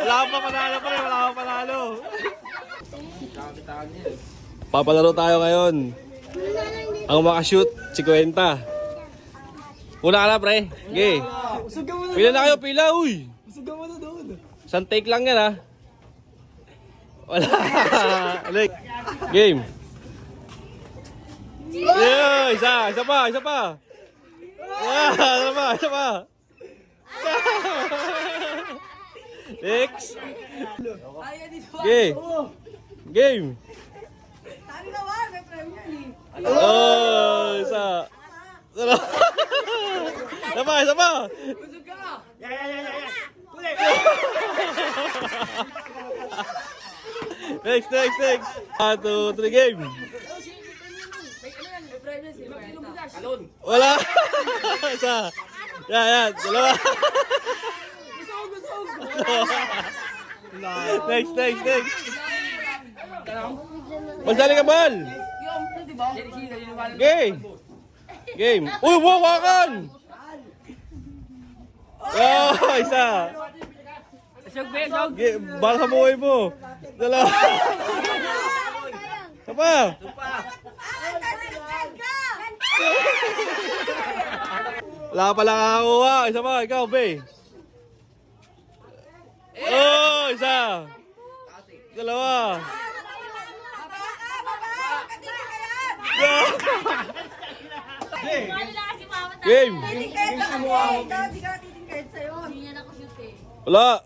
Wala akong panalo pre, wala akong panalo. Papalaro tayo ngayon. Ang makashoot, 50. Una ka na pre. Okay. Pila na kayo, pila uy. Usugan mo na doon. Isang take lang yan ha. Wala. Game. Yeah, isa pa. Isa pa. Next. Okay. Game. Oh, isa. Isa pa. Next. 1, 2, 3, game. Wala. Isa. Yan. Dalawa. Next. Magsali ka, Bal. Game. Uy, wawakan. Oh, isa. Bal sa buhay mo. Dalawa. Apa? Wala pa lang nakakuha. Isa pa, ikaw, Be. Oh, isa. Dalawa. Game. Wala.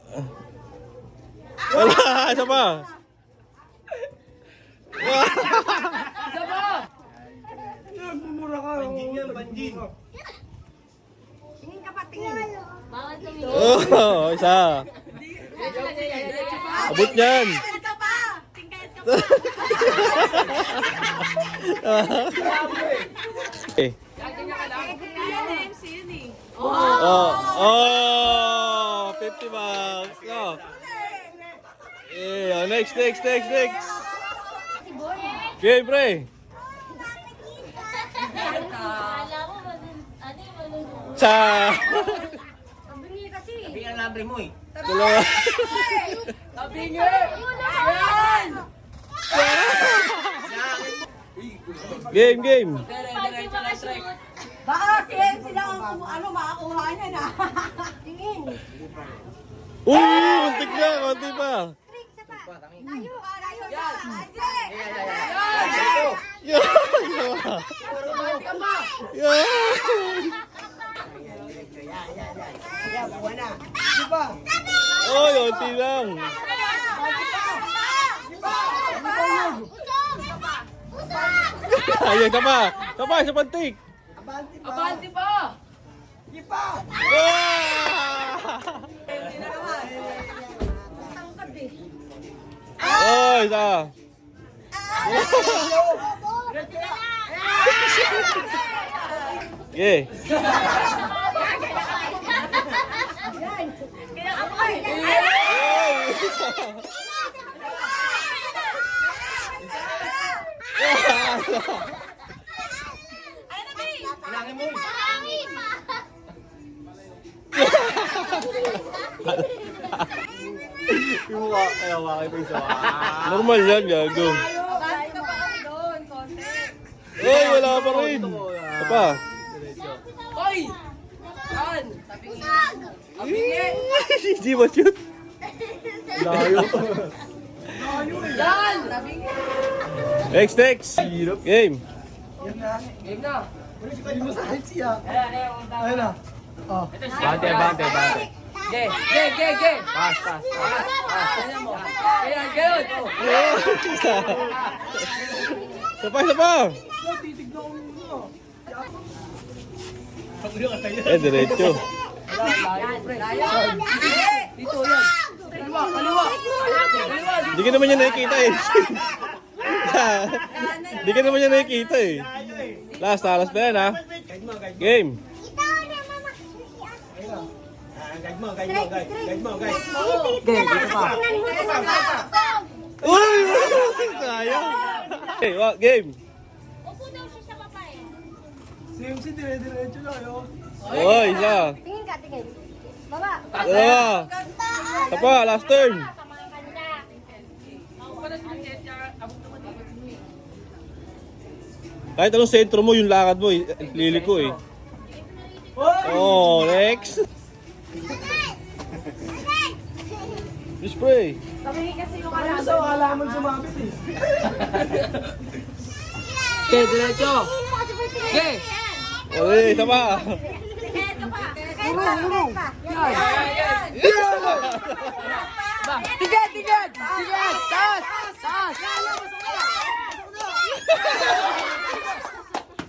Isa pa. Mumura ka. Banjin. Tingin ka pa, tingin. Oh, isa. Abot niyan. Tingin ka pa. Tingin ka pa. Okay. Oh, 50 bucks. No. Yeah, next. Okay, pre. Sa. Pabingi kasi. Sabi ang labre mo eh. Dalawa. Pabingi. Yan! Game. Baka sila ang makakuha niya na. Tingin. Muntik na, konti pa. Layo pa. Oh, konti lang. Ayun, isa pantik. Abante pa. Oh, isa. Okay. Ilangin mo. Normal yan, gago. Abante ka pa doon, konti. Oy, wala pa rin. Apa? Hoy! Yan! Pabingi. Hindi ba shoot? Layo. Yan! Pabingi. Next. Game. Game na. Hindi mo sa height siya. Ayun na. Oh. Bante. Ge! Pass. Ganyan mo. Ganyan, ganyan. Isa pa. Titignan ko muna. Diretso. Layo, pre. Layo. Dito, yan. Kaliwa. Hindi ka naman yan nakikita eh. Hindi ka naman yan nakikita eh. Last na yan ha. Game. Guide mo. Uy! Sayang. Okay, game. Upo daw siya sa baba eh. Si MC dire-diretso lang yun. Oh, isa. Tingin ka, tingin. Baba. Dalawa. Isa pa, last turn. Kahit anong sentro mo, yung lakad mo, liliko eh. Oh, next. Spray. Tumingin kasi yung Ano sa halaman sumabit eh? Okay, diretso. Okay. Okay, isa pa. Tigad, tigad. Tigad. Taas. Taas.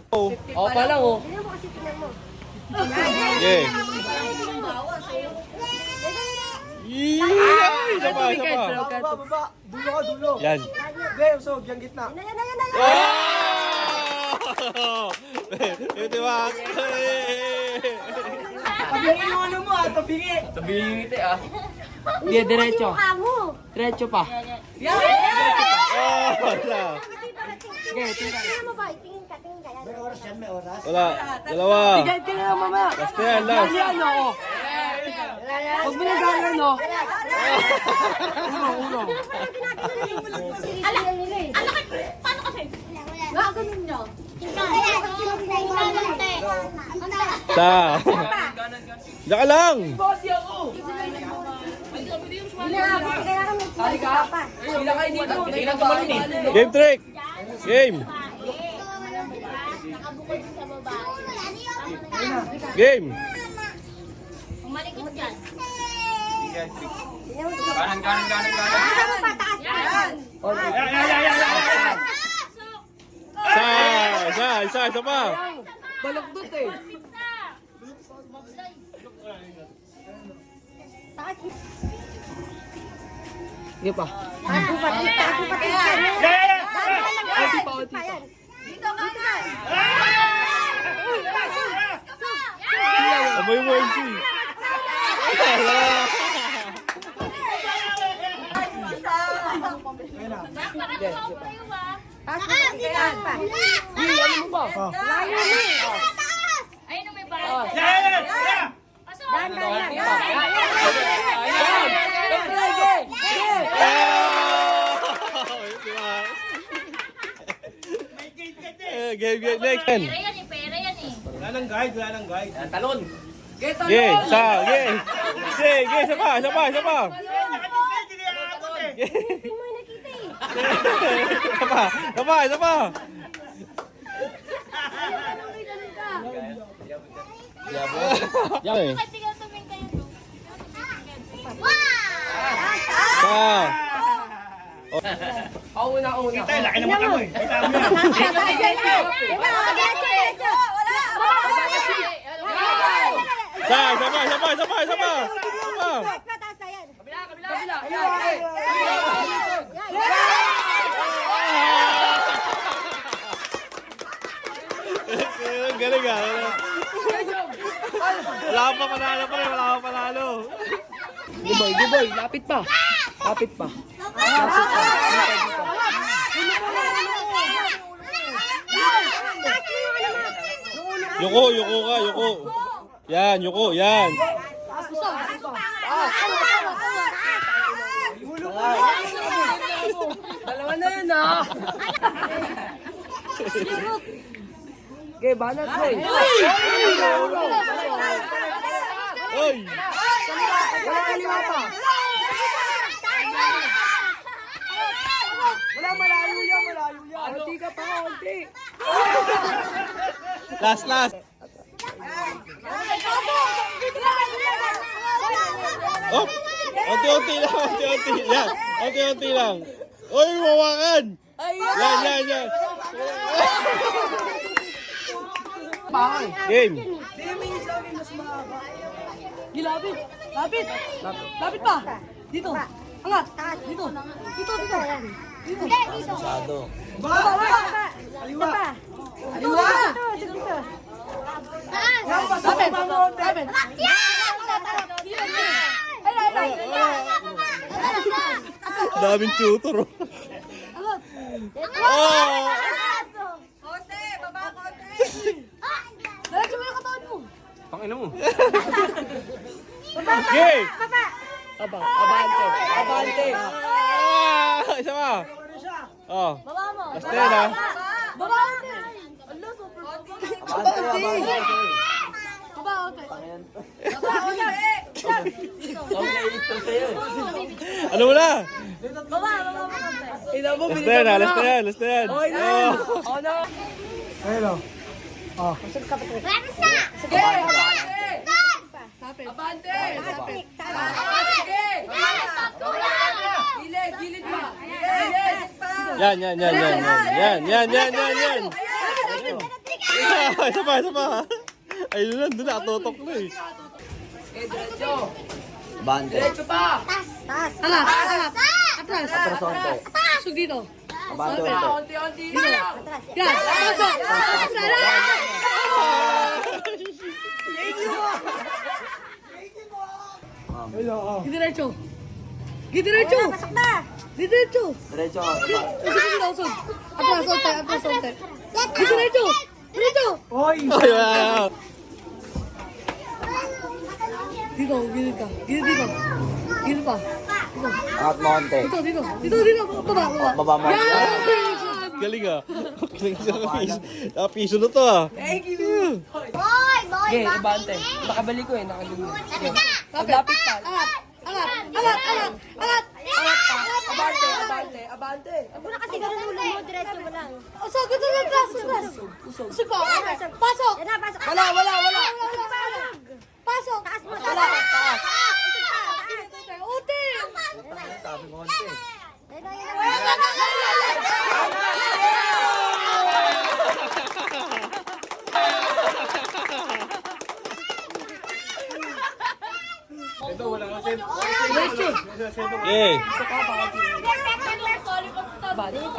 Oh, pa lang oh. Okay. Yeah! Isa pa, isa pa. Baba, baba. Dulo ka, dulo. Yan. Hindi, usog. Yung gitna. Oh! Ito ba? Tabingin yung ano mo, tabingi. Sabihin yung ngiti ah. Hindi, diretso. Diretso pa. Oh, wala. Okay, tingnan. May oras yan, may oras. Wala. Dalawa. Tigad ka na lang mama. Last na yan, last. Yan oh. Huwag mo na gano'n oh. Uno. Paano kasi? Gagawin nyo. Sa. Diyan ka lang. Halika. Sila kayo dito. Tingnan ko malin eh. Game trick. Game. Nakabukod sa baba. Game. Umalikot yan. Isa pa. Balagdot eh. Sige pa. Amoy mo, MC. Ano mo ba? Ayun na may barang. Game, next. Pera yan eh, pera yan eh. Wala nang guide, wala nang guide. Talon. Geto Game, isa pa. Isa pa. Isa pa, isa pa. Yan eh. Kahit tingnan tumingin kayo to. Sa. Una. Laki ng mata mo eh. Kita mo yan. Isa pa. Kabila. Ayan. Galing ah. Wala pa panalo. Giboy. Lapit pa. Yuko. Yan, yuko, yan. Dalawa na yun ah. Okay, banat boy. Oy! Wala kaliwa pa. Wala, malayo yan. Konti ka pa, konti. Last. Oh! Unti-unti lang. Unti-unti lang. Oy, mawakan! Yan. Game. Lapit. Lapit pa. Dito. Angat. Dito. Baba. Aliwa. Dito. Yan, pasok pa mo. Lapit. Daming tutor. Konti. Baba konti. Diretso mo yung katawan mo. Pangina mo. Ge! Abante. Abante. Isa pa. Oh. Baba mo. Last 10 ha. Baba mo. Alo, super. Baba mo. Ano mo na? Baba mo. Ina mo, Last 10 ha. Last 10. Last 10. Okay na. Oh. Oh, no. Ayun o. Oh. Meron na! Sige, abante. Abante. Sige. Gilid, gilid pa. Gilid. Yan. Isa pa. Ayun na, doon nakatutok na eh. Eh, diretso. Bante. Diretso pa. Angat. Atras. Atras onte. Sug dito. Bante Pa, onte. unti-unti lang. Yan. Pasok. Ayun o. Oh. Gidiretso. Pasok na. Gidiretso. Diretso. Usog. Atras, onte. Gidiretso. Oy! Ay, wow. Dito, gilid ka. Gilid pa. Angat mo onte. Dito. Baba. Baba mo. Yan. Galing ah. Galing sa piso na to ah. Thank you. Boy! Boy! Okay, abante. Nakabalik ko eh, nakabalik. Maglapit pa. Angat. Abante. Wala kasi ganun ulo mo, diretso mo lang. Usog, atras. Usog pa. Pasok. Wala. Pasok. Taas mo. Wala. Taas. Uti. Sabi mo onte. Okay.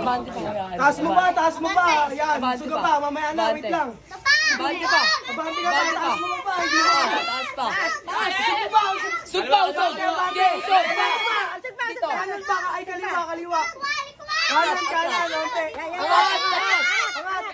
Abante pa kaya. Taas mo pa. Yan, suga pa. Mamaya na, wait lang. Abante pa. Abante ka pa, taas mo pa. Hindi mo. Taas pa. Suga pa. Usog. Sige, usog. Dito. Kanan pa, ay kaliwa. Kanan, onte. Angat. Angat.